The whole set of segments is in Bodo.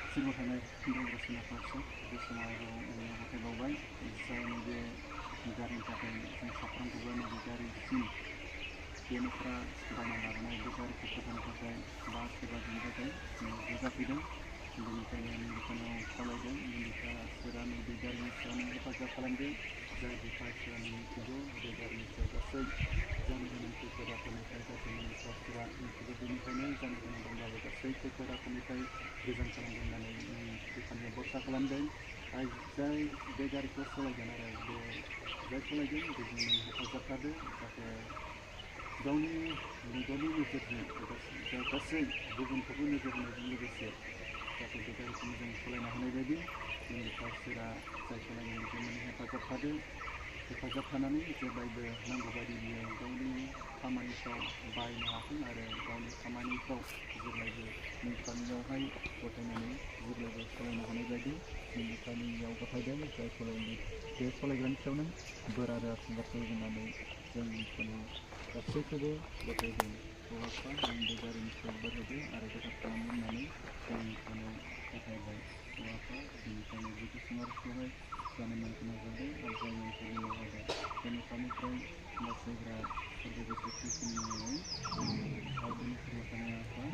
सिगाङाव थानाय इंराजफोरना फारसे बे समाव आरोबाव गथायबावबाय जायनि बे गारिनि थाखाय जों साफ्रोमखौबो नैबे गारिसिम बेनिफ्रा बायना लाबोनाय बे गारिखौ फोथांनो थाखाय बा सोरबा बेनि थाखाय नुजाफैदों बेनिखायनो नैबेखौनो खावलायदों नैबेखौ सोरा नैबे गारिनि सायावनो हेफाजाब खालामदो जाय बिफाया मिथिगौ बे गारिनि सायाव गासै जानो गोनां खैफोद आफोदनिफ्राय जाहाथे नैबेखौ सोरा मिथिगौ बेनिखायनो जानो गोनां दंब्लाबो गासै खैफोद आफोदनिफ्राय गोजान खालामगोन होननानै बिफानियाव भरसा खालामदों जाय बे गारिखौ सालायगोन आरो बे जाय सालायगोन बेजों हेफाजाब थादों जाहाथे गावनि मेगननि नोजोरजों गासै गुबुनखौबो नोजोर होनायजों लोगोसे जाहाथे बे गारिखौ मोजाङै सालायनो हानाय बायदि बिफा सोरा जाय सालायगोन बेजों माने हेफाजाब थानानै जेब्लायबो नांगौ बायदि बियो गावनि खामानिखौ बाहायनो हाथों आरो गावनि खामानिखौ जेब्लायबो बिफानियावहाय गथायनानै जेब्लायबो सालायनो हानाय बायदि जों बिफानियाव गथायदों जाय बे सालायग्रानि सायावनो बोर आरो आशीर्बादखौ होनानै जों बिफानियाव गासैखौबो गथायदों हौवाफा नों बे गारिनि सायाव बोर होदो आरो गोथार खालामगोन होननानै जों बिफानाव गथायबाय हौवाफा बेनिखायनो बे गुसुं आरजखौहाय जानो मोनखौ नाजावदों आरो जाय मोनखौ बुंनो हादों बेनिफ्राय बासायग्रा सोरगो बेसादफोरनि मुङै आउटनि सोरगोआव थानाय आफा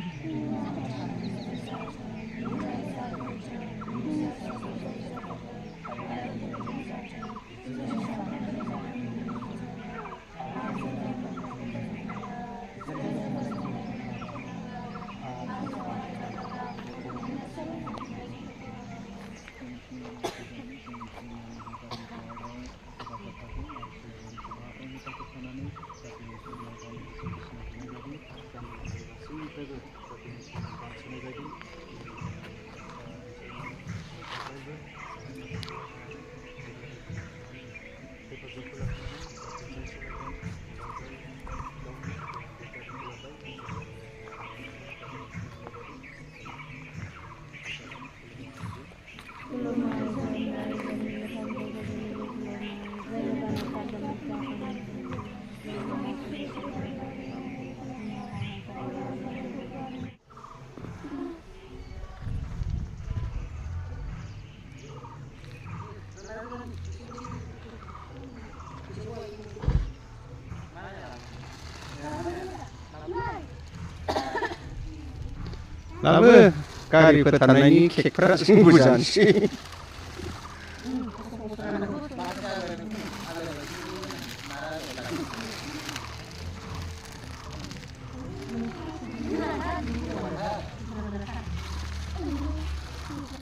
बांसिनै बायदि हेफाजाबखौ लाखिनानै जाहाथे जाय सालायगोन बा जाय गावनि बे गारिखौ लाबाय जेब्लायबो मोजाङै गारि मोनथिनो हानाय बायदि जों हेफाजाबजों खुलुमनानैबो लाबो गारिफोर थानायनि केकफ्रा जोंबो जानोसै